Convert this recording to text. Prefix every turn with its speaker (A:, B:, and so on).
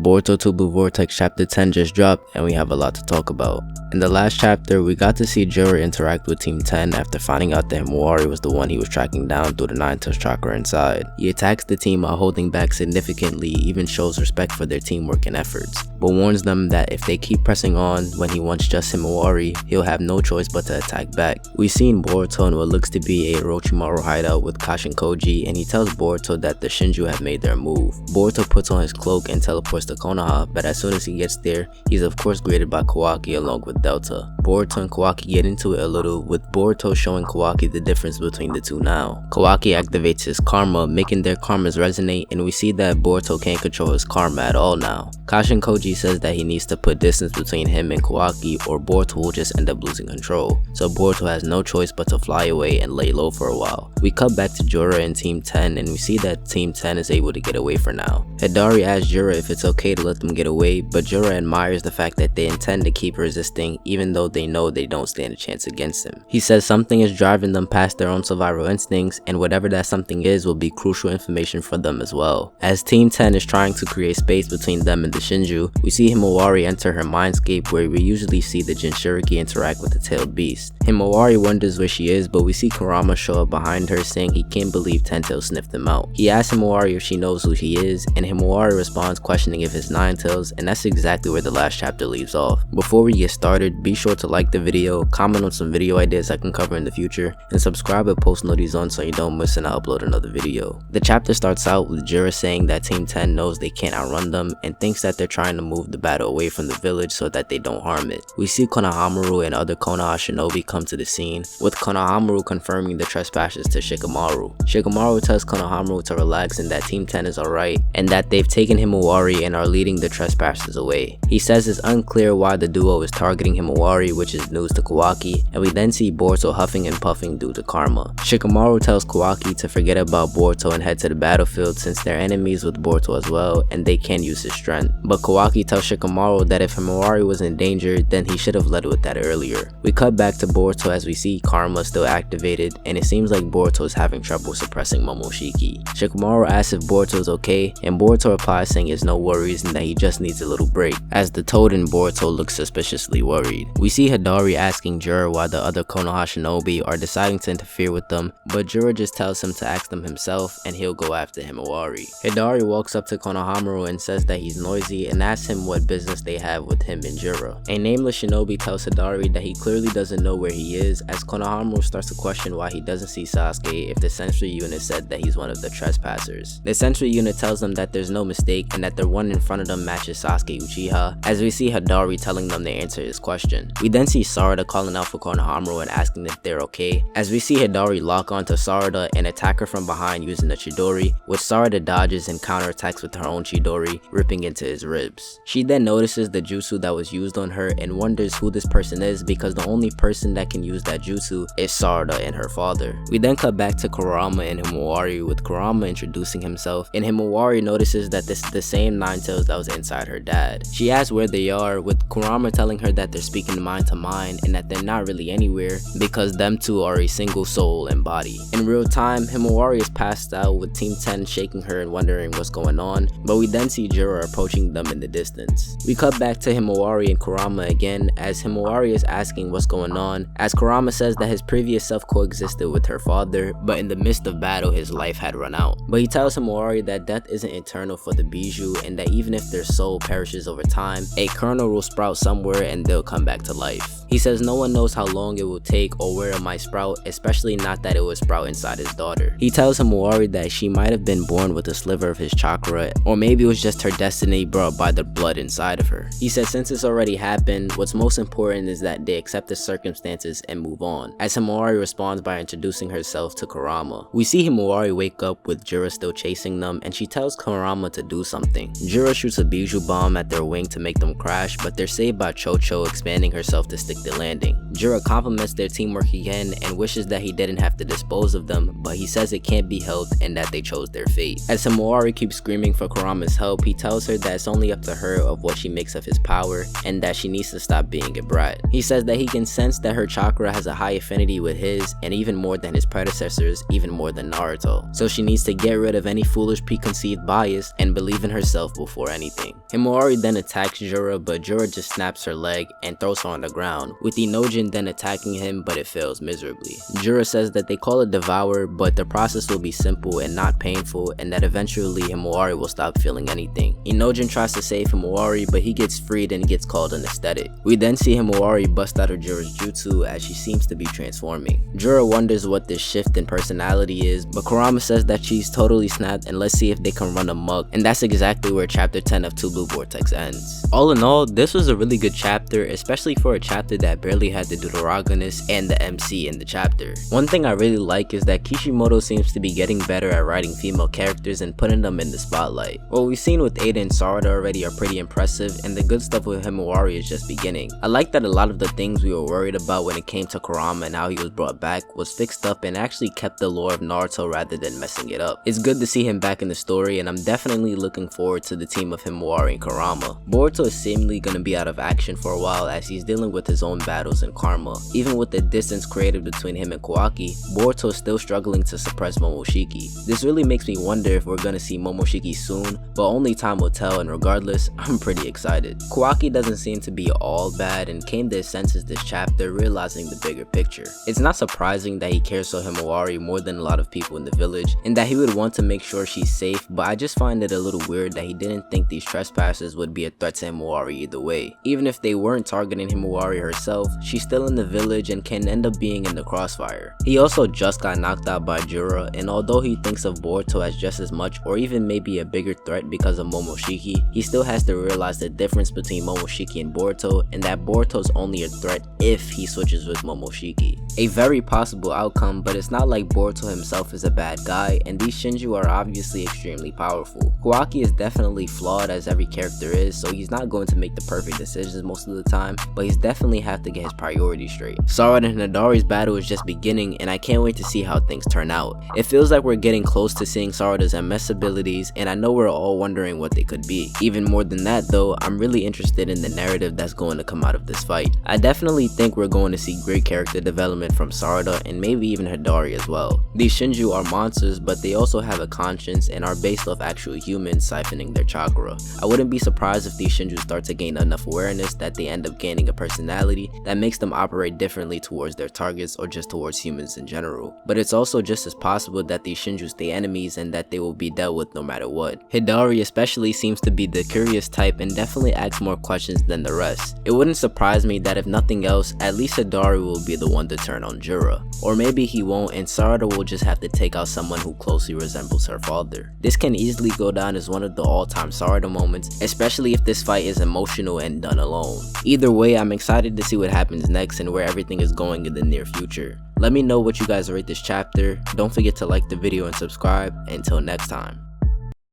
A: Boruto 2 Blue Vortex chapter 10 just dropped and we have a lot to talk about. In the last chapter, we got to see Jura interact with Team 10 after finding out that Himawari was the one he was tracking down through the 9-tails chakra inside. He attacks the team while holding back significantly, even shows respect for their teamwork and efforts, but warns them that if they keep pressing on when he wants just Himawari, he'll have no choice but to attack back. We see in Boruto in what looks to be a Orochimaru hideout with Kashinkoji, and he tells Boruto that the Shinju have made their move. Boruto puts on his cloak and teleports to Konoha, but as soon as he gets there, he's of course greeted by Kawaki along with Delta. Boruto and Kawaki get into it a little, with Boruto showing Kawaki the difference between the two now. Kawaki activates his karma, making their karmas resonate, and we see that Boruto can't control his karma at all now. Kashinkoji says that he needs to put distance between him and Kawaki or Boruto will just end up losing control, so Boruto has no choice but to fly away and lay low for a while. We cut back to Jura and Team 10 and we see that Team 10 is able to get away for now. Hidari asks Jura if it's okay to let them get away, but Jura admires the fact that they intend to keep resisting even though they know they don't stand a chance against him. He says something is driving them past their own survival instincts, and whatever that something is will be crucial information for them as well. As Team 10 is trying to create space between them and the Shinju, we see Himawari enter her mindscape where we usually see the Jinchuriki interact with the tailed beast. Himawari wonders where she is, but we see Kurama show up behind her saying he can't believe Ten-Tails sniffed him out. He asks Himawari if she knows who he is, and Himawari responds questioning if it's Nine-Tails, and that's exactly where the last chapter leaves off. Before we get started, be sure to like the video, comment on some video ideas I can cover in the future, and subscribe with post notifications on so you don't miss when I upload another video. The chapter starts out with Jura saying that Team 10 knows they can't outrun them and thinks that they're trying to move the battle away from the village so that they don't harm it. We see Konohamaru and other Konoha shinobi come to the scene, with Konohamaru confirming the trespassers to Shikamaru. Shikamaru tells Konohamaru to relax and that Team 10 is alright, and that they've taken Himawari and are leading the trespassers away. He says it's unclear why the duo is targeting Himawari, which is news to Kawaki, and we then see Boruto huffing and puffing due to karma. Shikamaru tells Kawaki to forget about Boruto and head to the battlefield since they're enemies with Boruto as well and they can't use his strength. But Kawaki tells Shikamaru that if Himawari was in danger, then he should have led with that earlier. We cut back to Boruto as we see karma still activated, and it seems like Boruto is having trouble suppressing Momoshiki. Shikamaru asks if Boruto is okay, and Boruto replies saying he has no worries and that he just needs a little break, as the Toad and Boruto look suspiciously worried. We see Hidari asking Jura why the other Konoha shinobi are deciding to interfere with them, but Jura just tells him to ask them himself and he'll go after Himawari. Hidari walks up to Konohamaru and says that he's noisy and asks him what business they have with him and Jura. A nameless shinobi tells Hidari that he clearly doesn't know where he is, as Konohamaru starts to question why he doesn't see Sasuke if the sentry unit said that he's one of the trespassers. The sentry unit tells them that there's no mistake and that the one in front of them matches Sasuke Uchiha, as we see Hidari telling them to answer his question. We then see Sarada calling out for Konohamaru and asking if they're okay, as we see Hidari lock onto Sarada and attack her from behind using the Chidori, which Sarada dodges and counterattacks with her own Chidori, ripping into his ribs. She then notices the jutsu that was used on her and wonders who this person is because the only person that can use that jutsu is Sarada and her father. We then cut back to Kurama and Himawari, with Kurama introducing himself, and Himawari notices that this is the same Nine-Tails that was inside her dad. She asks where they are, with Kurama telling her that they're speaking mind to mind and that they're not really anywhere because them two are a single soul and body. In real time, Himawari is passed out with Team 10 shaking her and wondering what's going on, but we then see Jura approaching them in the distance. We cut back to Himawari and Kurama again, as Himawari is asking what's going on, as Kurama says that his previous self coexisted with her father, but in the midst of battle his life had run out. But he tells Himawari that death isn't eternal for the Bijou and that even if their soul perishes over time, a kernel will sprout somewhere and they'll come back to life. He says no one knows how long it will take or where it might sprout, especially not that it would sprout inside his daughter. He tells Himawari that she might have been born with a sliver of his chakra, or maybe it was just her destiny brought by the blood inside of her. He says since it's already happened, what's most important is that they accept the circumstances and move on, as Himawari responds by introducing herself to Kurama. We see Himawari wake up with Jura still chasing them, and she tells Kurama to do something. Jura shoots a Bijou bomb at their wing to make them crash, but they're saved by Chocho expanding herself to stick make the landing. Jura compliments their teamwork again and wishes that he didn't have to dispose of them, but he says it can't be helped and that they chose their fate. As Himawari keeps screaming for Kurama's help, he tells her that it's only up to her of what she makes of his power and that she needs to stop being a brat. He says that he can sense that her chakra has a high affinity with his, and even more than his predecessors, even more than Naruto. So she needs to get rid of any foolish preconceived bias and believe in herself before anything. Himawari then attacks Jura, but Jura just snaps her leg and throws her on the ground, with Inojin then attacking him, but it fails miserably. Jura says that they call it devour, but the process will be simple and not painful, and that eventually Himawari will stop feeling anything. Inojin tries to save Himawari, but he gets freed and gets called anesthetic. We then see Himawari bust out of Jura's jutsu as she seems to be transforming. Jura wonders what this shift in personality is, but Kurama says that she's totally snapped and let's see if they can run amok, and that's exactly where chapter 10 of Two Blue Vortex ends. All in all, this was a really good chapter, especially for a chapter that barely had the deuteragonist and the MC in the chapter. One thing I really like is that Kishimoto seems to be getting better at writing female characters and putting them in the spotlight. What we've seen with Ada and Sarada already are pretty impressive, and the good stuff with Himawari is just beginning. I like that a lot of the things we were worried about when it came to Kurama and how he was brought back was fixed up and actually kept the lore of Naruto rather than messing it up. It's good to see him back in the story, and I'm definitely looking forward to the team of Himawari and Kurama. Boruto is seemingly going to be out of action for a while as he's dealing with his own battles and karma. Even with the distance created between him and Kawaki, Boruto is still struggling to suppress Momoshiki. This really makes me wonder if we're going to see Momoshiki soon, but only time will tell, and regardless, I'm pretty excited. Kawaki doesn't seem to be all bad and came to his senses this chapter, realizing the bigger picture. It's not surprising that he cares for Himawari more than a lot of people in the village, and that he would want to make sure she's safe, but I just find it a little weird that he didn't think these trespassers would be a threat to Himawari either way. Even if they weren't targeting Himawari herself, she's still in the village and can end up being in the crossfire. He also just got knocked out by Jura, and although he thinks of Boruto as just as much or even maybe a bigger threat because of Momoshiki, he still has to realize the difference between Momoshiki and Boruto, and that Boruto's only a threat if he switches with Momoshiki. A very possible outcome, but it's not like Boruto himself is a bad guy, and these Shinju are obviously extremely powerful. Kawaki is definitely flawed as every character is, so he's not going to make the perfect decisions most of the time, but he's definitely have to get his priorities straight. Sarada and Hidari's battle is just beginning, and I can't wait to see how things turn out. It feels like we're getting close to seeing Sarada's MS abilities, and I know we're all wondering what they could be. Even more than that though, I'm really interested in the narrative that's going to come out of this fight. I definitely think we're going to see great character development from Sarada and maybe even Hidari as well. These Shinju are monsters, but they also have a conscience and are based off actual humans siphoning their chakra. I wouldn't be surprised if these Shinju start to gain enough awareness that they end up gaining a personality that makes them operate differently towards their targets or just towards humans in general. But it's also just as possible that these Shinju stay enemies and that they will be dealt with no matter what. Hidari especially seems to be the curious type and definitely asks more questions than the rest. It wouldn't surprise me that if nothing else, at least Hidari will be the one to turn on Jura. Or maybe he won't and Sarada will just have to take out someone who closely resembles her father. This can easily go down as one of the all-time Sarada moments, especially if this fight is emotional and done alone. Either way, I'm excited to see what happens next and where everything is going in the near future. Let me know what you guys rate this chapter. Don't forget to like the video and subscribe. Until next time.